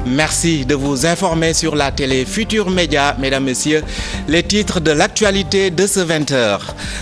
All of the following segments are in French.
Merci de vous informer sur la télé Futur Média, mesdames, messieurs. Les titres de l'actualité de ce 20h.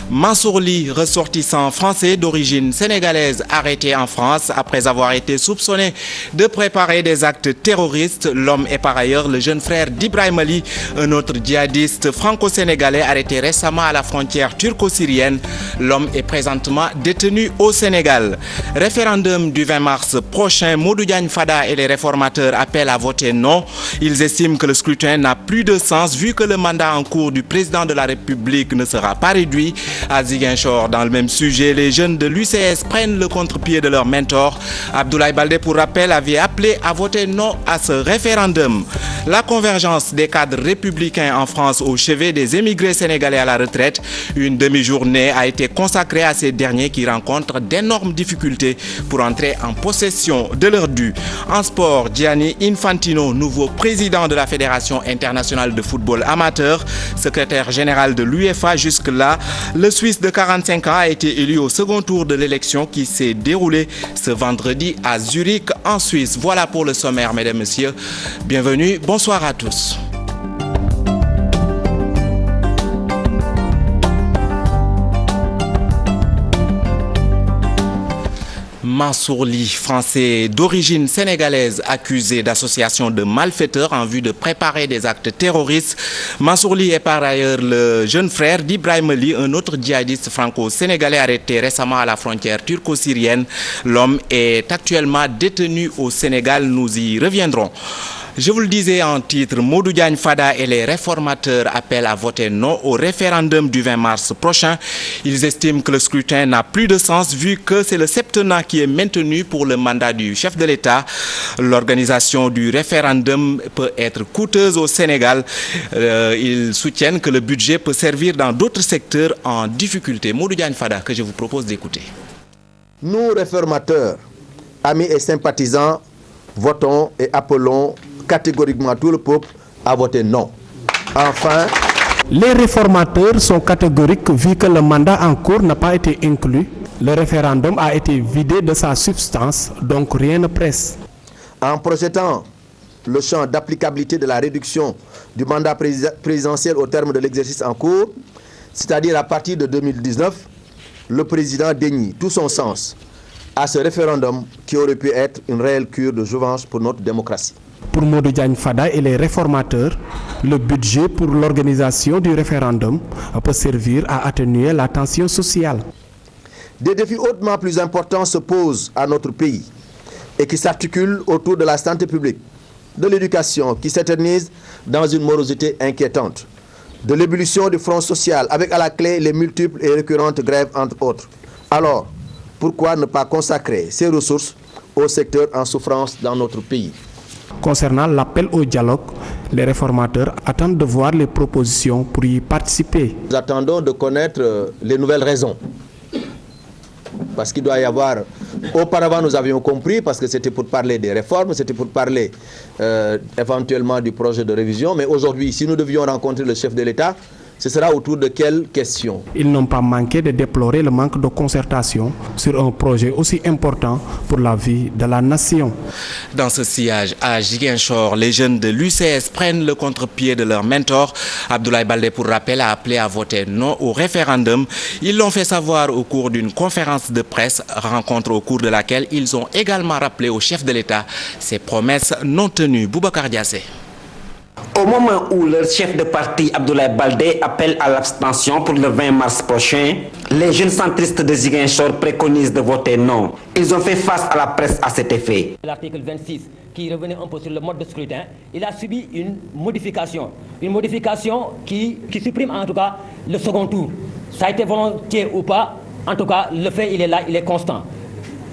Mansour Ly, ressortissant français d'origine sénégalaise, arrêté en France après avoir été soupçonné de préparer des actes terroristes. L'homme est par ailleurs le jeune frère d'Ibrahima Ly, un autre djihadiste franco-sénégalais arrêté récemment à la frontière turco-syrienne. L'homme est présentement détenu au Sénégal. Référendum du 20 mars prochain, Modou Diagne Fada et les réformateurs appellent à voter non. Ils estiment que le scrutin n'a plus de sens vu que le mandat en cours du président de la République ne sera pas réduit. À Ziguinchor, dans le même sujet, les jeunes de l'UCS prennent le contre-pied de leur mentor. Abdoulaye Baldé, pour rappel, avait appelé à voter non à ce référendum. La convergence des cadres républicains en France au chevet des émigrés sénégalais à la retraite. Une demi-journée a été consacrée à ces derniers qui rencontrent d'énormes difficultés pour entrer en possession de leurs dû. En sport, Gianni Infantino, nouveau président de la Fédération internationale de football amateur, secrétaire général de l'UEFA jusque-là, le Suisse de 45 ans a été élu au second tour de l'élection qui s'est déroulée ce vendredi à Zurich en Suisse. Voilà pour le sommaire, mesdames, messieurs. Bienvenue, bonsoir à tous. Mansour Ly, français d'origine sénégalaise, accusé d'association de malfaiteurs en vue de préparer des actes terroristes. Mansour Ly est par ailleurs le jeune frère d'Ibrahima Ly, un autre djihadiste franco-sénégalais arrêté récemment à la frontière turco-syrienne. L'homme est actuellement détenu au Sénégal, nous y reviendrons. Je vous le disais en titre, Modou Diagne Fada et les réformateurs appellent à voter non au référendum du 20 mars prochain. Ils estiment que le scrutin n'a plus de sens vu que c'est le septennat qui est maintenu pour le mandat du chef de l'État. L'organisation du référendum peut être coûteuse au Sénégal. Ils soutiennent que le budget peut servir dans d'autres secteurs en difficulté. Modou Diagne Fada, que je vous propose d'écouter. Nous, réformateurs, amis et sympathisants, votons et appelons catégoriquement tout le peuple à voter non. Enfin, les réformateurs sont catégoriques vu que le mandat en cours n'a pas été inclus. Le référendum a été vidé de sa substance, donc rien ne presse. En projetant le champ d'applicabilité de la réduction du mandat présidentiel au terme de l'exercice en cours, c'est-à-dire à partir de 2019, le président dénie tout son sens à ce référendum qui aurait pu être une réelle cure de jouvence pour notre démocratie. Pour Modou Diagne Fada et les réformateurs, le budget pour l'organisation du référendum peut servir à atténuer la tension sociale. Des défis hautement plus importants se posent à notre pays et qui s'articulent autour de la santé publique, de l'éducation qui s'éternise dans une morosité inquiétante, de l'ébullition du front social avec à la clé les multiples et récurrentes grèves entre autres. Alors, pourquoi ne pas consacrer ces ressources au secteur en souffrance dans notre pays? Concernant l'appel au dialogue, les réformateurs attendent de voir les propositions pour y participer. Nous attendons de connaître les nouvelles raisons. Parce qu'il doit y avoir... Auparavant, nous avions compris, parce que c'était pour parler des réformes, c'était pour parler éventuellement du projet de révision. Mais aujourd'hui, si nous devions rencontrer le chef de l'État, ce sera autour de quelles questions? Ils n'ont pas manqué de déplorer le manque de concertation sur un projet aussi important pour la vie de la nation. Dans ce sillage à Ziguinchor, les jeunes de l'UCS prennent le contre-pied de leur mentor. Abdoulaye Baldé, pour rappel, a appelé à voter non au référendum. Ils l'ont fait savoir au cours d'une conférence de presse, rencontre au cours de laquelle ils ont également rappelé au chef de l'État ses promesses non tenues. Boubacar Diassé. Au moment où leur chef de parti, Abdoulaye Baldé, appelle à l'abstention pour le 20 mars prochain, les jeunes centristes de Ziguinchor préconisent de voter non. Ils ont fait face à la presse à cet effet. L'article 26, qui revenait un peu sur le mode de scrutin, il a subi une modification qui supprime en tout cas le second tour. Ça a été volontiers ou pas, en tout cas, le fait, il est là, il est constant.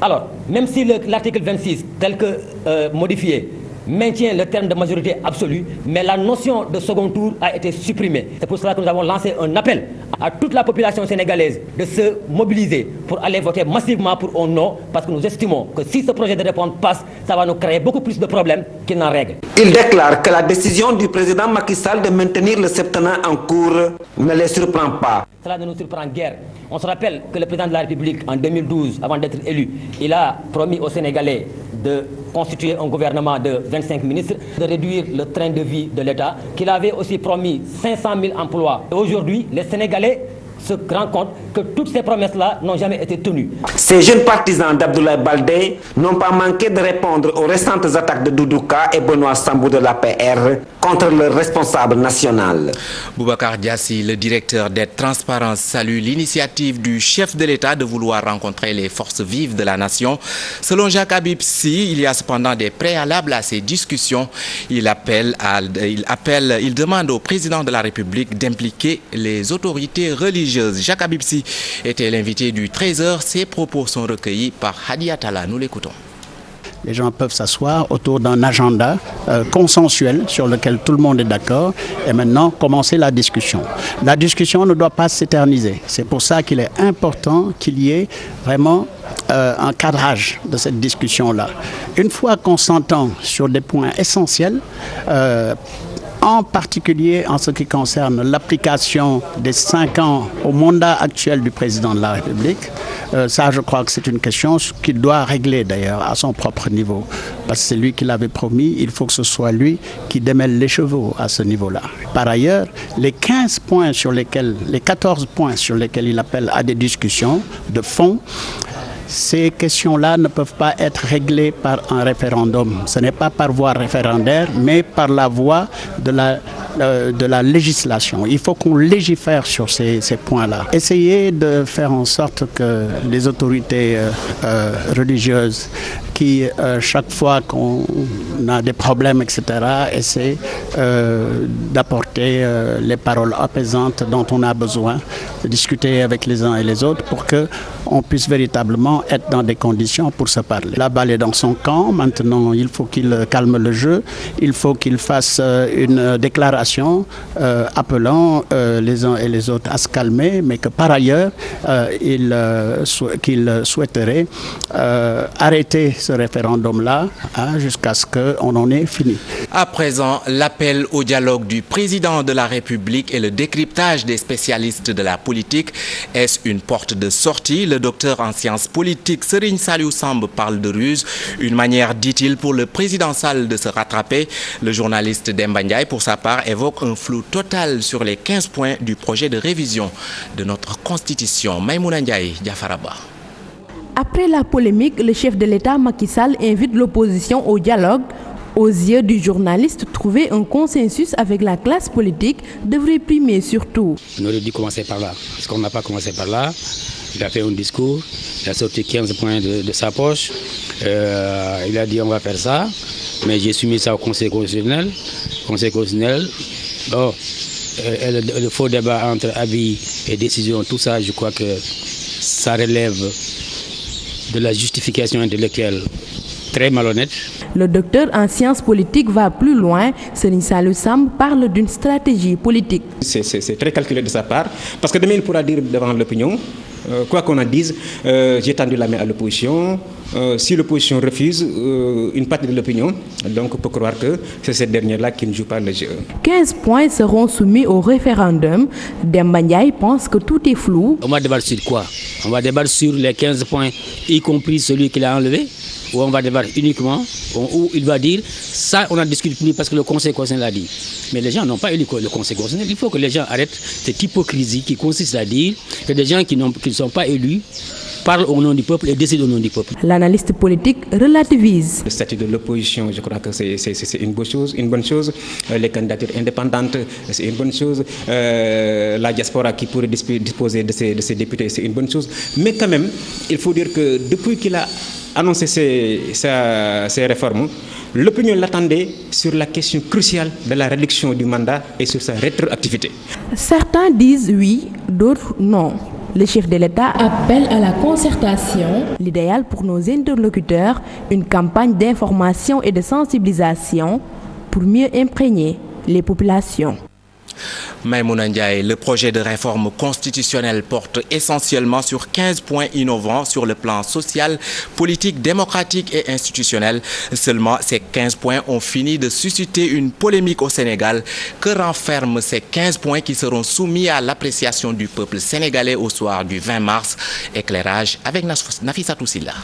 Alors, même si l'article 26, tel que modifié, maintient le terme de majorité absolue, mais la notion de second tour a été supprimée. C'est pour cela que nous avons lancé un appel à toute la population sénégalaise de se mobiliser pour aller voter massivement pour un non, parce que nous estimons que si ce projet de réforme passe, ça va nous créer beaucoup plus de problèmes qu'il n'en règle. Il déclare que la décision du président Macky Sall de maintenir le septennat en cours ne les surprend pas. Cela ne nous surprend guère. On se rappelle que le président de la République, en 2012, avant d'être élu, il a promis aux Sénégalais de constituer un gouvernement de 25 ministres, de réduire le train de vie de l'État, qu'il avait aussi promis 500 000 emplois. Et aujourd'hui, les Sénégalais se rendent compte que toutes ces promesses-là n'ont jamais été tenues. Ces jeunes partisans d'Abdoulaye Baldé n'ont pas manqué de répondre aux récentes attaques de Doudouka et Benoît Sambou de l'APR contre leur responsable national. Boubacar Diassi, le directeur d'Aide Transparence, salue l'initiative du chef de l'État de vouloir rencontrer les forces vives de la nation. Selon Jacques Habib Sy, il y a cependant des préalables à ces discussions. Il demande au président de la République d'impliquer les autorités religieuses. Jacques Habib Sy était l'invité du 13h. Ses propos sont recueillis par Hadi Atala. Nous l'écoutons. Les gens peuvent s'asseoir autour d'un agenda consensuel sur lequel tout le monde est d'accord et maintenant commencer la discussion. La discussion ne doit pas s'éterniser. C'est pour ça qu'il est important qu'il y ait vraiment un cadrage de cette discussion-là. Une fois qu'on s'entend sur des points essentiels, en particulier en ce qui concerne l'application des 5 ans au mandat actuel du président de la République. Ça, je crois que c'est une question qu'il doit régler d'ailleurs à son propre niveau. Parce que c'est lui qui l'avait promis, il faut que ce soit lui qui démêle les chevaux à ce niveau-là. Par ailleurs, les 14 points sur lesquels il appelle à des discussions de fond, ces questions-là ne peuvent pas être réglées par un référendum. Ce n'est pas par voie référendaire, mais par la voie de la législation. Il faut qu'on légifère sur ces points-là. Essayer de faire en sorte que les autorités religieuses qui, chaque fois qu'on a des problèmes, etc., essaient d'apporter les paroles apaisantes dont on a besoin, de discuter avec les uns et les autres pour qu'on puisse véritablement être dans des conditions pour se parler. La balle est dans son camp. Maintenant, il faut qu'il calme le jeu. Il faut qu'il fasse une déclaration appelant les uns et les autres à se calmer, mais que par ailleurs, qu'il souhaiterait arrêter ce référendum-là jusqu'à ce qu'on en ait fini. À présent, l'appel au dialogue du président de la République et le décryptage des spécialistes de la politique. Est-ce une porte de sortie? Le docteur en sciences politiques Serigne Saliou Samb parle de ruse. Une manière, dit-il, pour le président Sall de se rattraper. Le journaliste Demba Ndiaye, pour sa part, évoque un flou total sur les 15 points du projet de révision de notre Constitution. Maïmouna Ndiaye, Diafaraba. Après la polémique, le chef de l'État Macky Sall invite l'opposition au dialogue. Aux yeux du journaliste, trouver un consensus avec la classe politique devrait primer surtout. On aurait dû commencer par là, parce qu'on n'a pas commencé par là. Il a fait un discours, il a sorti 15 points de sa poche. Il a dit on va faire ça, mais j'ai soumis ça au Conseil constitutionnel. Bon, le faux débat entre avis et décision, tout ça, je crois que ça relève de la justification intellectuelle très malhonnête. Le docteur en sciences politiques va plus loin. Serigne Saliou Samb parle d'une stratégie politique. C'est très calculé de sa part, parce que demain il pourra dire devant l'opinion, quoi qu'on en dise, j'ai tendu la main à l'opposition. Si l'opposition refuse, une partie de l'opinion donc peut croire que c'est cette dernière-là qui ne joue pas le jeu. 15 points seront soumis au référendum. Demba Ndiaye pense que tout est flou. On va débattre sur quoi? On va débattre sur les 15 points, y compris celui qu'il a enlevé, ou on va débattre uniquement, où il va dire ça, on n'en discute plus parce que le Conseil constitutionnel l'a dit. Mais les gens n'ont pas élu le Conseil constitutionnel. Il faut que les gens arrêtent cette hypocrisie qui consiste à dire que des gens qui ne sont pas élus parle au nom du peuple et décide au nom du peuple. L'analyste politique relativise. Le statut de l'opposition, je crois que c'est une bonne chose. Les candidatures indépendantes, c'est une bonne chose. La diaspora qui pourrait disposer de ses députés, c'est une bonne chose. Mais quand même, il faut dire que depuis qu'il a annoncé ces réformes, l'opinion l'attendait sur la question cruciale de la réduction du mandat et sur sa rétroactivité. Certains disent oui, d'autres non. Le chef de l'État appelle à la concertation. L'idéal pour nos interlocuteurs, une campagne d'information et de sensibilisation pour mieux imprégner les populations. Maïmouna Ndiaye, le projet de réforme constitutionnelle porte essentiellement sur 15 points innovants sur le plan social, politique, démocratique et institutionnel. Seulement, ces 15 points ont fini de susciter une polémique au Sénégal. Que renferment ces 15 points qui seront soumis à l'appréciation du peuple sénégalais au soir du 20 mars? Éclairage avec Nafissatou Silla.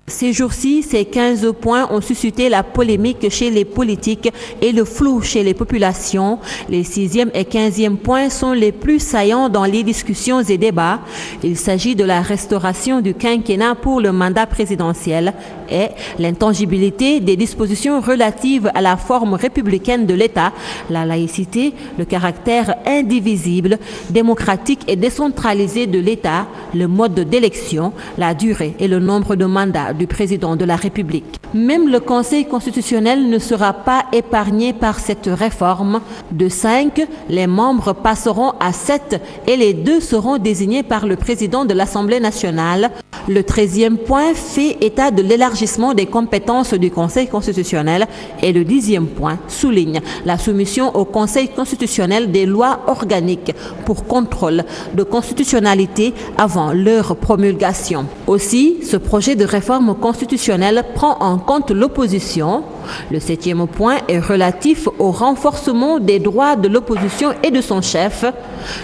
Ces jours-ci, ces 15 points ont suscité la polémique chez les politiques et le flou chez les populations. Les 6e et 15e points sont les plus saillants dans les discussions et débats. Il s'agit de la restauration du quinquennat pour le mandat présidentiel et l'intangibilité des dispositions relatives à la forme républicaine de l'État, la laïcité, le caractère indivisible, démocratique et décentralisé de l'État, le mode d'élection, la durée et le nombre de mandats du président de la République. Même le Conseil constitutionnel ne sera pas épargné par cette réforme. De 5, les membres passeront à 7 et les 2 seront désignés par le président de l'Assemblée nationale. Le 13e point fait état de l'élargissement des compétences du Conseil constitutionnel et le 10e point souligne la soumission au Conseil constitutionnel des lois organiques pour contrôle de constitutionnalité avant leur promulgation. Aussi, ce projet de réforme constitutionnelle prend en compte l'opposition. Le 7e point est relatif au renforcement des droits de l'opposition et de son chef.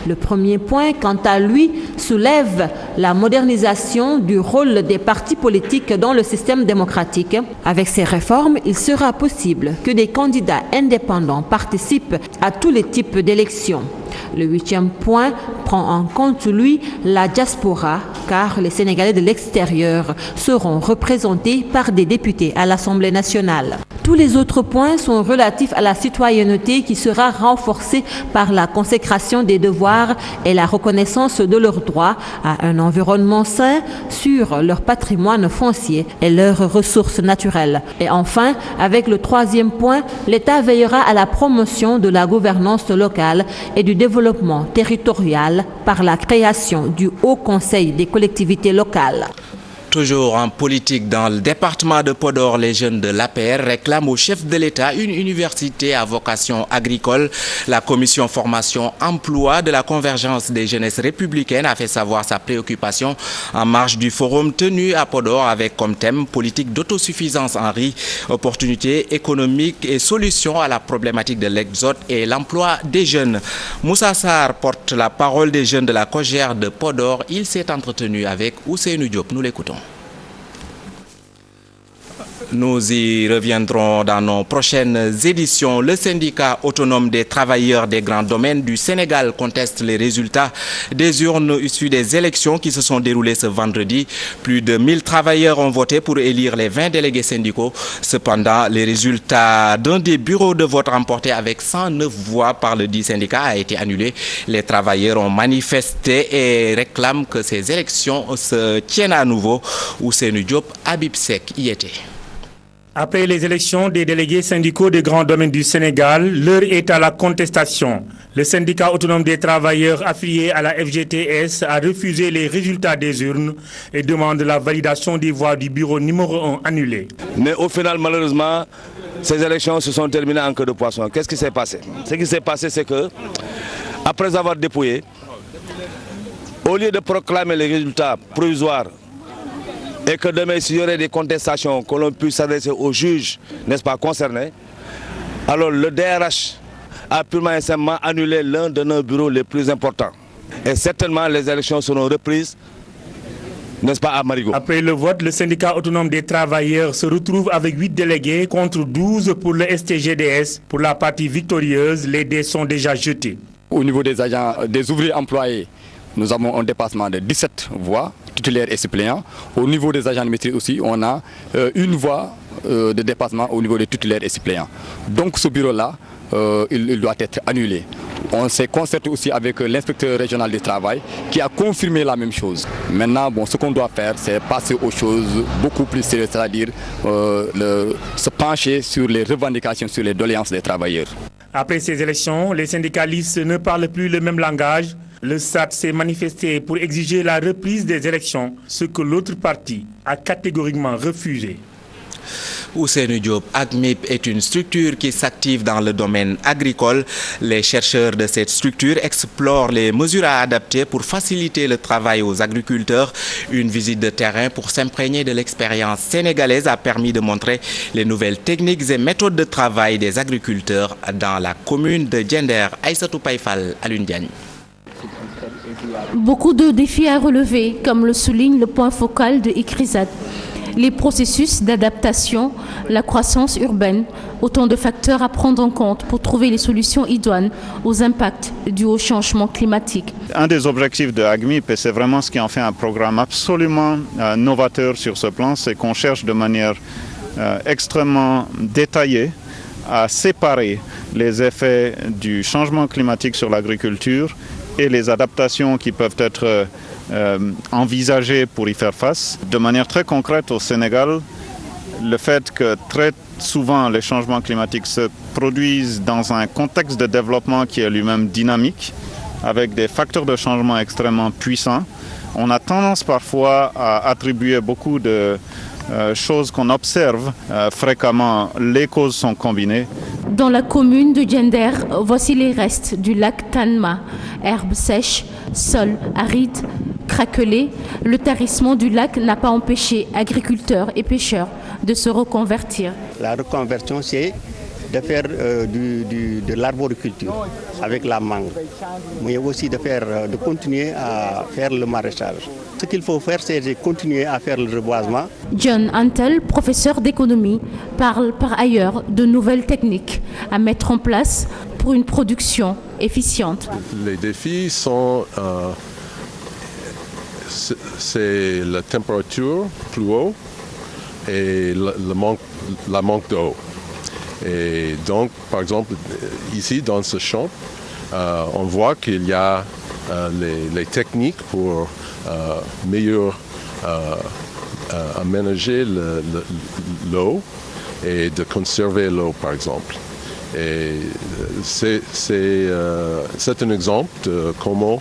Le premier point, quant à lui, soulève la modernisation du rôle des partis politiques dans le système démocratique. Avec ces réformes, il sera possible que des candidats indépendants participent à tous les types d'élections. Le 8e point prend en compte, lui, la diaspora, car les Sénégalais de l'extérieur seront représentés par des députés à l'Assemblée nationale. Tous les autres points sont relatifs à la citoyenneté qui sera renforcée par la consécration des devoirs et la reconnaissance de leurs droits à un environnement sain sur leur patrimoine foncier et leurs ressources naturelles. Et enfin, avec le 3e point, l'État veillera à la promotion de la gouvernance locale et du développement territorial par la création du Haut Conseil des collectivités locales. Toujours en politique, dans le département de Podor, les jeunes de l'APR réclament au chef de l'État une université à vocation agricole. La commission formation-emploi de la convergence des jeunesses républicaines a fait savoir sa préoccupation en marge du forum tenu à Podor avec comme thème politique d'autosuffisance en riz, opportunités économiques et solutions à la problématique de l'exode et l'emploi des jeunes. Moussa Sarr porte la parole des jeunes de la Cogère de Podor. Il s'est entretenu avec Ousseynou Diop. Nous l'écoutons. Nous y reviendrons dans nos prochaines éditions. Le syndicat autonome des travailleurs des grands domaines du Sénégal conteste les résultats des urnes issues des élections qui se sont déroulées ce vendredi. Plus de 1000 travailleurs ont voté pour élire les 20 délégués syndicaux. Cependant, les résultats d'un des bureaux de vote remportés avec 109 voix par le dit syndicat a été annulé. Les travailleurs ont manifesté et réclament que ces élections se tiennent à nouveau. Ousseynou Diop, Habib Sek y était. Après les élections des délégués syndicaux des grands domaines du Sénégal, l'heure est à la contestation. Le syndicat autonome des travailleurs affilié à la FGTS a refusé les résultats des urnes et demande la validation des voix du bureau numéro 1 annulé. Mais au final, malheureusement, ces élections se sont terminées en queue de poisson. Qu'est-ce qui s'est passé? Ce qui s'est passé, c'est que, après avoir dépouillé, au lieu de proclamer les résultats provisoires, et que demain, s'il y aurait des contestations, que l'on puisse s'adresser aux juges, n'est-ce pas, concernés, alors le DRH a purement et simplement annulé l'un de nos bureaux les plus importants. Et certainement, les élections seront reprises, n'est-ce pas, à Marigot. Après le vote, le syndicat autonome des travailleurs se retrouve avec 8 délégués contre 12 pour le STGDS. Pour la partie victorieuse, les dés sont déjà jetés. Au niveau des agents, des ouvriers employés, nous avons un dépassement de 17 voix, titulaires et suppléants. Au niveau des agents de maîtrise aussi, on a une voix de dépassement au niveau des titulaires et suppléants. Donc ce bureau-là, il doit être annulé. On s'est concerté aussi avec l'inspecteur régional du travail qui a confirmé la même chose. Maintenant, bon, ce qu'on doit faire, c'est passer aux choses beaucoup plus sérieuses, c'est-à-dire se pencher sur les revendications, sur les doléances des travailleurs. Après ces élections, les syndicalistes ne parlent plus le même langage. Le SAT s'est manifesté pour exiger la reprise des élections, ce que l'autre parti a catégoriquement refusé. Ousseynou Diop, AGMIP est une structure qui s'active dans le domaine agricole. Les chercheurs de cette structure explorent les mesures à adapter pour faciliter le travail aux agriculteurs. Une visite de terrain pour s'imprégner de l'expérience sénégalaise a permis de montrer les nouvelles techniques et méthodes de travail des agriculteurs dans la commune de Diender. Aïssatou Païfal, Alioune Diagne. Beaucoup de défis à relever, comme le souligne le point focal de ICRISAT. Les processus d'adaptation, la croissance urbaine, autant de facteurs à prendre en compte pour trouver les solutions idoines aux impacts dus au changement climatique. Un des objectifs de AGMIP, et c'est vraiment ce qui en fait un programme absolument novateur sur ce plan, c'est qu'on cherche de manière extrêmement détaillée à séparer les effets du changement climatique sur l'agriculture et les adaptations qui peuvent être envisagées pour y faire face. De manière très concrète au Sénégal, le fait que très souvent les changements climatiques se produisent dans un contexte de développement qui est lui-même dynamique, avec des facteurs de changement extrêmement puissants, on a tendance parfois à attribuer beaucoup de choses qu'on observe fréquemment. Les causes sont combinées. Dans la commune de Diender, voici les restes du lac Tanma. Herbes sèches, sol aride, craquelé. Le tarissement du lac n'a pas empêché agriculteurs et pêcheurs de se reconvertir. La reconversion, c'est de faire de l'arboriculture avec la mangue, mais aussi de continuer à faire le maraîchage. Ce qu'il faut faire, c'est de continuer à faire le reboisement. John Antel, professeur d'économie, parle par ailleurs de nouvelles techniques à mettre en place pour une production efficiente. Les défis sont c'est la température plus haut et la manque d'eau. Et donc, par exemple, ici dans ce champ, on voit qu'il y a les techniques pour mieux aménager l'eau et de conserver l'eau, par exemple. Et c'est un exemple de comment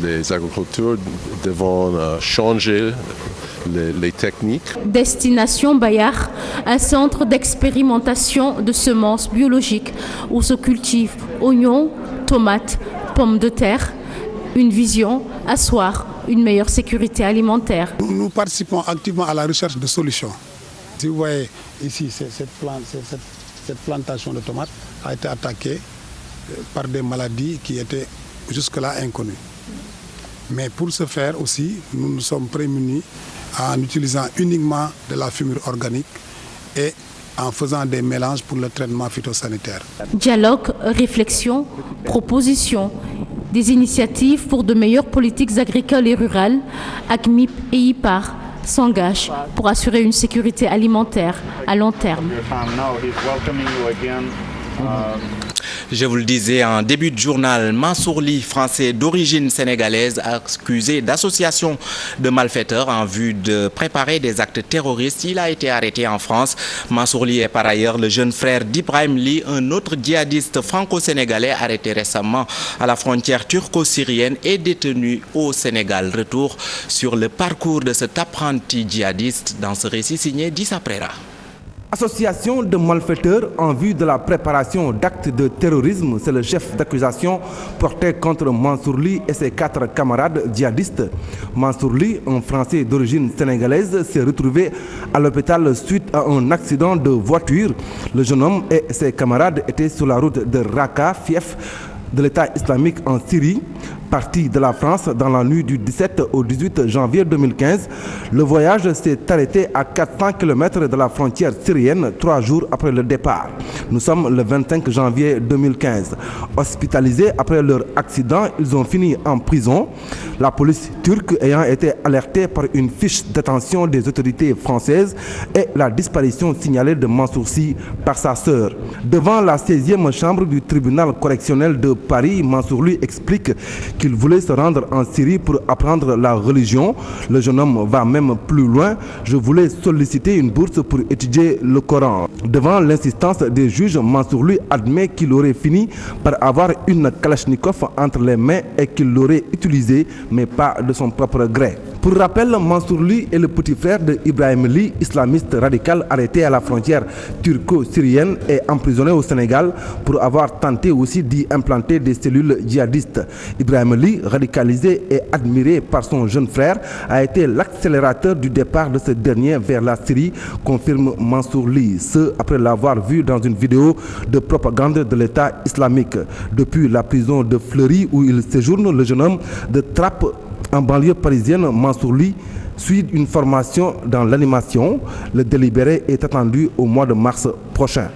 les agriculteurs devront changer les techniques. Destination Bayard, un centre d'expérimentation de semences biologiques où se cultivent oignons, tomates, pommes de terre. Une vision, asseoir une meilleure sécurité alimentaire. Nous participons activement à la recherche de solutions. Si vous voyez ici, cette plantation de tomates a été attaquée par des maladies qui étaient jusque-là inconnues. Mais pour ce faire aussi, nous nous sommes prémunis en utilisant uniquement de la fumure organique et en faisant des mélanges pour le traitement phytosanitaire. Dialogue, réflexion, proposition, des initiatives pour de meilleures politiques agricoles et rurales, AGMIP et IPAR s'engagent pour assurer une sécurité alimentaire à long terme. Je vous le disais en début de journal, Mansour Ly, Français d'origine sénégalaise, accusé d'association de malfaiteurs en vue de préparer des actes terroristes. Il a été arrêté en France. Mansour Ly est par ailleurs le jeune frère d'Ibrahim Ly, un autre djihadiste franco-sénégalais arrêté récemment à la frontière turco-syrienne et détenu au Sénégal. Retour sur le parcours de cet apprenti djihadiste dans ce récit signé d'Issa Prera. Association de malfaiteurs en vue de la préparation d'actes de terrorisme, c'est le chef d'accusation porté contre Mansour Ly et ses 4 camarades djihadistes. Mansour Ly, un Français d'origine sénégalaise, s'est retrouvé à l'hôpital suite à un accident de voiture. Le jeune homme et ses camarades étaient sur la route de Raqqa, fief de l'État islamique en Syrie, parti de la France dans la nuit du 17 au 18 janvier 2015. Le voyage s'est arrêté à 400 km de la frontière syrienne 3 jours après le départ. Nous sommes le 25 janvier 2015. Hospitalisés après leur accident, ils ont fini en prison. La police turque ayant été alertée par une fiche d'attention des autorités françaises et la disparition signalée de Mansour Sy par sa sœur. Devant la 16e chambre du tribunal correctionnel de Paris, Mansour Ly explique qu'il voulait se rendre en Syrie pour apprendre la religion. Le jeune homme va même plus loin. Je voulais solliciter une bourse pour étudier le Coran. Devant l'insistance des juges, Mansourli admet qu'il aurait fini par avoir une Kalachnikov entre les mains et qu'il l'aurait utilisée, mais pas de son propre gré. Pour rappel, Mansourli est le petit frère de Ibrahim Ly, islamiste radical arrêté à la frontière turco-syrienne et emprisonné au Sénégal pour avoir tenté aussi d'y implanter des cellules djihadistes. Ibrahim Ly, radicalisé et admiré par son jeune frère, a été l'accélérateur du départ de ce dernier vers la Syrie, confirme Mansourli, ce après l'avoir vu dans une vidéo de propagande de l'État islamique. Depuis la prison de Fleury où il séjourne, le jeune homme de Trappes en banlieue parisienne, Mansourli suit une formation dans l'animation. Le délibéré est attendu au mois de mars prochain.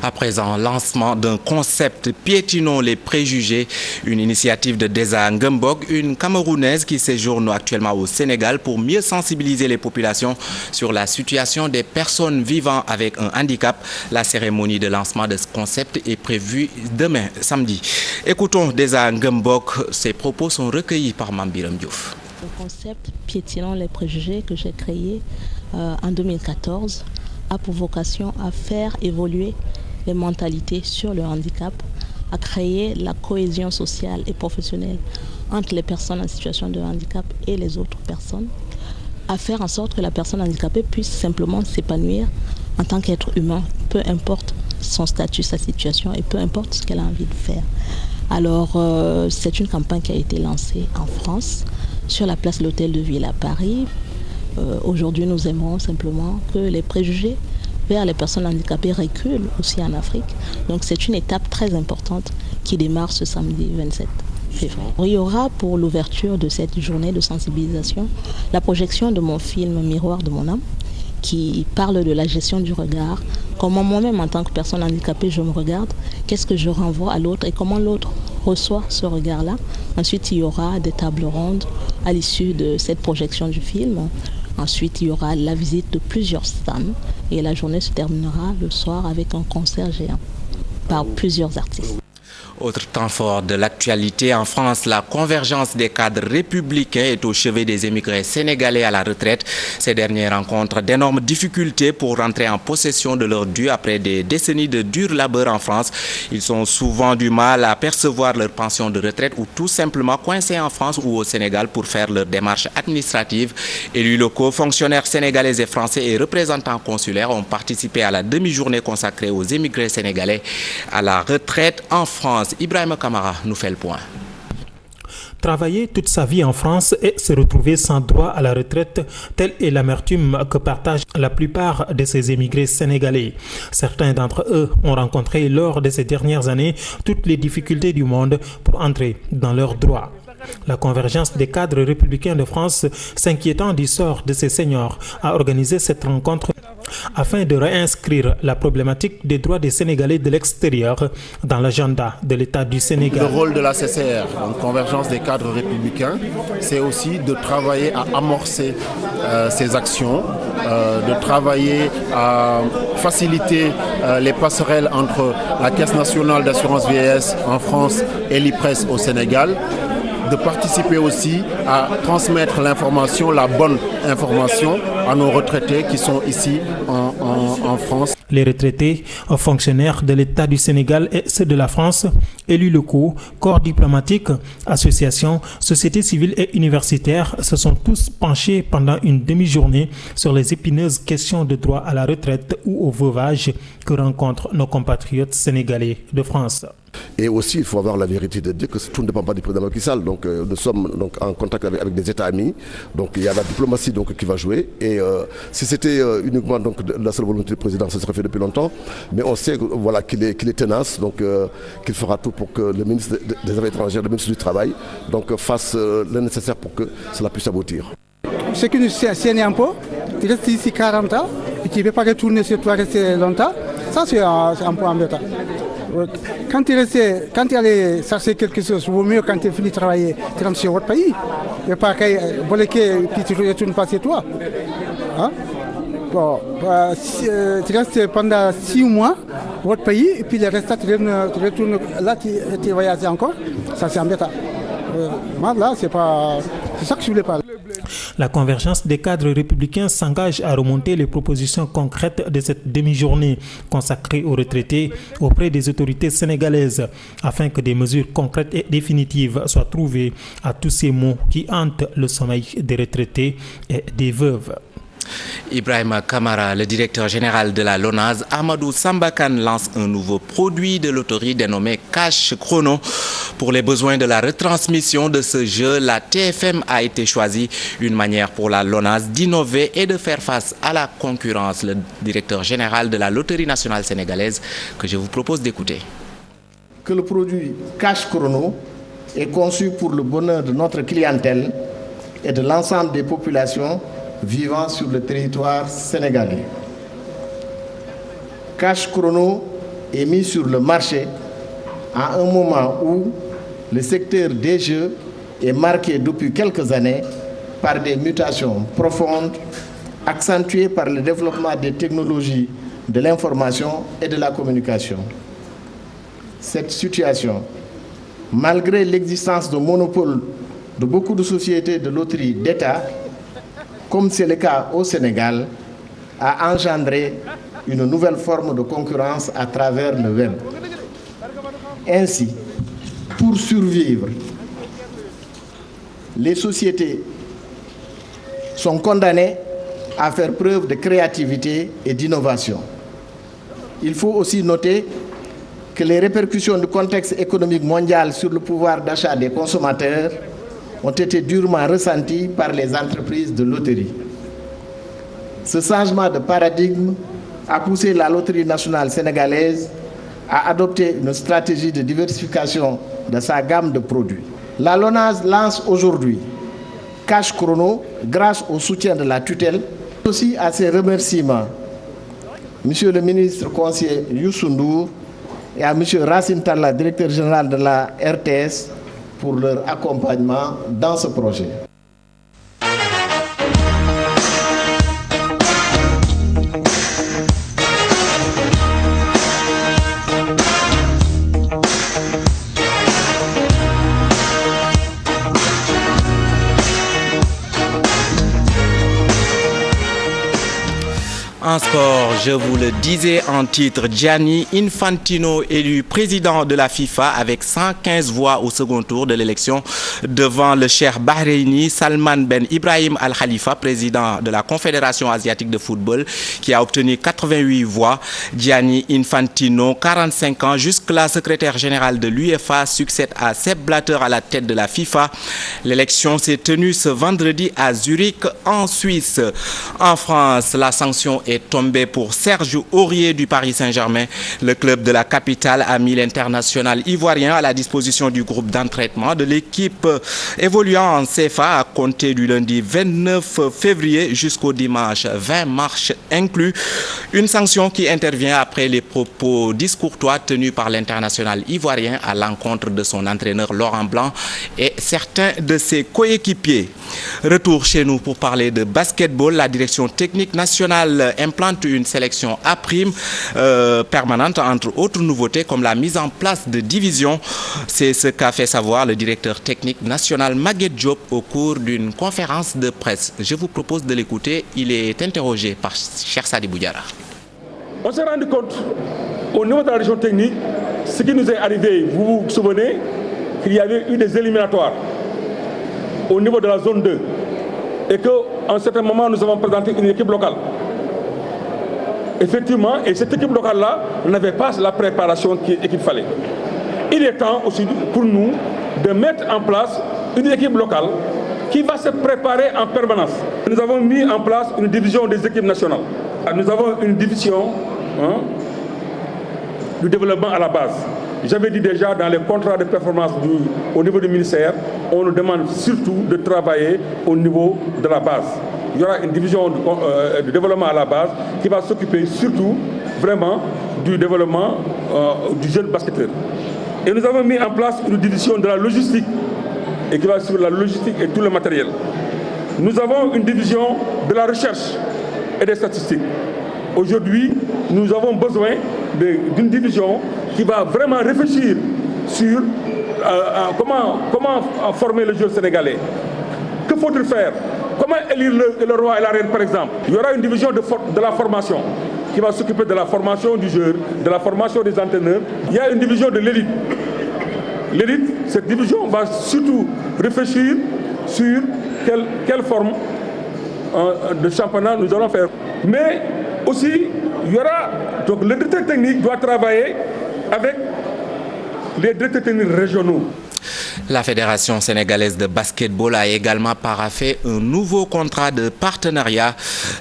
À présent, lancement d'un concept Piétinons les préjugés, une initiative de Desa Ngumbok, une Camerounaise qui séjourne actuellement au Sénégal pour mieux sensibiliser les populations sur la situation des personnes vivant avec un handicap. La cérémonie de lancement de ce concept est prévue demain, samedi. Écoutons Desa Ngumbok, ses propos sont recueillis par Mambiram Diouf. Le concept Piétinons les préjugés que j'ai créé en 2014 a pour vocation à faire évoluer les mentalités sur le handicap, à créer la cohésion sociale et professionnelle entre les personnes en situation de handicap et les autres personnes, à faire en sorte que la personne handicapée puisse simplement s'épanouir en tant qu'être humain, peu importe son statut, sa situation et peu importe ce qu'elle a envie de faire. Alors, c'est une campagne qui a été lancée en France, sur la place de l'Hôtel de Ville à Paris. Aujourd'hui, nous aimerons simplement que les préjugés vers les personnes handicapées reculent aussi en Afrique. Donc c'est une étape très importante qui démarre ce samedi 27 février. Il y aura pour l'ouverture de cette journée de sensibilisation la projection de mon film Miroir de mon âme qui parle de la gestion du regard, comment moi-même en tant que personne handicapée je me regarde, qu'est-ce que je renvoie à l'autre et comment l'autre reçoit ce regard-là. Ensuite, il y aura des tables rondes à l'issue de cette projection du film. Ensuite, il y aura la visite de plusieurs stands et la journée se terminera le soir avec un concert géant par plusieurs artistes. Autre temps fort de l'actualité en France, la convergence des cadres républicains est au chevet des émigrés sénégalais à la retraite. Ces derniers rencontrent d'énormes difficultés pour rentrer en possession de leurs dû après des décennies de dur labeur en France. Ils ont souvent du mal à percevoir leur pension de retraite ou tout simplement coincés en France ou au Sénégal pour faire leurs démarches administratives. Élus locaux, fonctionnaires sénégalais et français et représentants consulaires ont participé à la demi-journée consacrée aux émigrés sénégalais à la retraite en France. Ibrahim Kamara nous fait le point. Travailler toute sa vie en France et se retrouver sans droit à la retraite, telle est l'amertume que partagent la plupart de ces émigrés sénégalais. Certains d'entre eux ont rencontré lors de ces dernières années toutes les difficultés du monde pour entrer dans leurs droits. La convergence des cadres républicains de France, s'inquiétant du sort de ces seniors, a organisé cette rencontre afin de réinscrire la problématique des droits des Sénégalais de l'extérieur dans l'agenda de l'État du Sénégal. Le rôle de la CCR, donc convergence des cadres républicains, c'est aussi de travailler à amorcer ces actions, de travailler à faciliter les passerelles entre la Caisse nationale d'assurance vieillesse en France et l'IPRES au Sénégal, de participer aussi à transmettre l'information, la bonne information à nos retraités qui sont ici en France. Les retraités, fonctionnaires de l'État du Sénégal et ceux de la France, élus locaux, corps diplomatiques, associations, sociétés civiles et universitaires se sont tous penchés pendant une demi-journée sur les épineuses questions de droit à la retraite ou au veuvage que rencontrent nos compatriotes sénégalais de France. Et aussi, il faut avoir la vérité de dire que tout ne dépend pas du président Macky Sall. Donc, nous sommes donc, en contact avec des États amis. Donc, il y a la diplomatie donc, qui va jouer. Et si c'était uniquement donc, la seule volonté du président, ça serait fait depuis longtemps. Mais on sait voilà, qu'il est tenace, donc qu'il fera tout pour que le ministre des Affaires étrangères, le ministre du Travail, donc, fasse le nécessaire pour que cela puisse aboutir. Ce qui nous gêne un peu, tu restes ici 40 ans et tu ne peux pas retourner sur toi rester longtemps. Ça, c'est un peu embêtant. Quand tu allais chercher quelque chose, vaut mieux quand tu finis de travailler, tu rentres sur votre pays. Et pas que tu ne retournes pas chez toi. Hein? Bon, tu restes pendant 6 mois, votre pays, et puis le reste, tu retournes là, tu voyages encore. Ça, c'est embêtant. Là, c'est ça que je voulais parler. La convergence des cadres républicains s'engage à remonter les propositions concrètes de cette demi-journée consacrée aux retraités auprès des autorités sénégalaises afin que des mesures concrètes et définitives soient trouvées à tous ces maux qui hantent le sommeil des retraités et des veuves. Ibrahima Kamara, le directeur général de la LONASE, Amadou Sambakan lance un nouveau produit de loterie dénommé Cash Chrono. Pour les besoins de la retransmission de ce jeu, la TFM a été choisie, une manière pour la LONASE d'innover et de faire face à la concurrence. Le directeur général de la Loterie nationale sénégalaise que je vous propose d'écouter. Que le produit Cash Chrono est conçu pour le bonheur de notre clientèle et de l'ensemble des populations vivant sur le territoire sénégalais. Cash Chrono est mis sur le marché à un moment où le secteur des jeux est marqué depuis quelques années par des mutations profondes accentuées par le développement des technologies de l'information et de la communication. Cette situation, malgré l'existence de monopole de beaucoup de sociétés de loterie d'État, comme c'est le cas au Sénégal, a engendré une nouvelle forme de concurrence à travers le web. Ainsi, pour survivre, les sociétés sont condamnées à faire preuve de créativité et d'innovation. Il faut aussi noter que les répercussions du contexte économique mondial sur le pouvoir d'achat des consommateurs ont été durement ressentis par les entreprises de loterie. Ce changement de paradigme a poussé la Loterie nationale sénégalaise à adopter une stratégie de diversification de sa gamme de produits. La LONASE lance aujourd'hui Cash Chrono grâce au soutien de la tutelle. Aussi à ses remerciements, Monsieur le ministre conseiller Youssou Ndour et à Monsieur Racine Talla, directeur général de la RTS, pour leur accompagnement dans ce projet. En sport, je vous le disais en titre, Gianni Infantino élu président de la FIFA avec 115 voix au second tour de l'élection devant le cheikh bahreïni Salman Ben Ibrahim Al Khalifa, président de la Confédération asiatique de football, qui a obtenu 88 voix. Gianni Infantino, 45 ans, jusque-là secrétaire général de l'UEFA, succède à Sepp Blatter à la tête de la FIFA. L'élection s'est tenue ce vendredi à Zurich, en Suisse. En France, la sanction est tombé pour Serge Aurier du Paris Saint-Germain. Le club de la capitale a mis l'international ivoirien à la disposition du groupe d'entraînement de l'équipe évoluant en CFA à compter du lundi 29 février jusqu'au dimanche 20 mars inclus. Une sanction qui intervient après les propos discourtois tenus par l'international ivoirien à l'encontre de son entraîneur Laurent Blanc et certains de ses coéquipiers. Retour chez nous pour parler de basketball. La direction technique nationale implante une sélection A' permanente, entre autres nouveautés comme la mise en place de divisions. C'est ce qu'a fait savoir le directeur technique national Maguette Diop au cours d'une conférence de presse. Je vous propose de l'écouter. Il est interrogé par Cheikh Sadibou Diarra. On s'est rendu compte au niveau de la région technique, ce qui nous est arrivé, vous vous souvenez qu'il y avait eu des éliminatoires au niveau de la zone 2 et qu'à un certain moment nous avons présenté une équipe locale. Effectivement, et cette équipe locale-là n'avait pas la préparation qu'il fallait. Il est temps aussi pour nous de mettre en place une équipe locale qui va se préparer en permanence. Nous avons mis en place une division des équipes nationales. Nous avons une division du développement à la base. J'avais dit déjà dans les contrats de performance au niveau du ministère, on nous demande surtout de travailler au niveau de la base. Il y aura une division de développement à la base qui va s'occuper surtout vraiment du développement du jeune basketteur. Et nous avons mis en place une division de la logistique et qui va sur la logistique et tout le matériel. Nous avons une division de la recherche et des statistiques. Aujourd'hui, nous avons besoin d'une division qui va vraiment réfléchir sur comment former le jeune sénégalais. Que faut-il faire? Comment élire le roi et la reine, par exemple? Il y aura une division de la formation qui va s'occuper de la formation du joueur, de la formation des entraîneurs. Il y a une division de l'élite. L'élite, cette division va surtout réfléchir sur quelle forme de championnat nous allons faire. Mais aussi, il y aura, donc le directeur technique doit travailler avec les directeurs techniques régionaux. La Fédération sénégalaise de basketball a également paraphé un nouveau contrat de partenariat.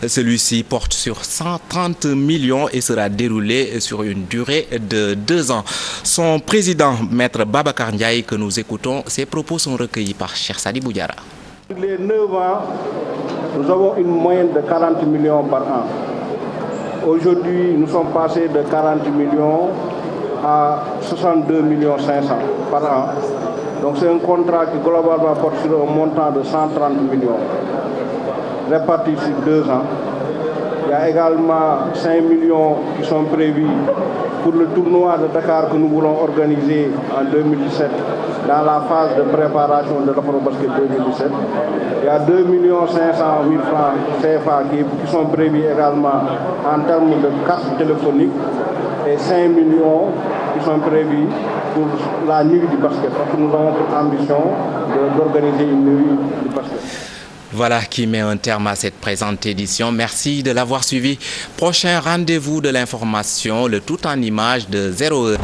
Celui-ci porte sur 130 millions et sera déroulé sur une durée de 2 ans. Son président, Maître Babacar Ndiaye, que nous écoutons, ses propos sont recueillis par Cheikh Sadi Boudjara. Sur les 9 ans, nous avons une moyenne de 40 millions par an. Aujourd'hui, nous sommes passés de 40 millions à 62 millions 500 par an. Donc c'est un contrat qui globalement porte sur un montant de 130 millions répartis sur 2 ans. Il y a également 5 millions qui sont prévus pour le tournoi de Dakar que nous voulons organiser en 2017 dans la phase de préparation de l'Afrobasket 2017. Il y a 2 500 000 francs CFA qui sont prévus également en termes de cartes téléphoniques et 5 millions qui sont prévus pour la nuit du basket, parce que nous avons pour ambition d'organiser une nuit du basket. Voilà qui met un terme à cette présente édition. Merci de l'avoir suivi. Prochain rendez-vous de l'information, le tout en images de 0 heure.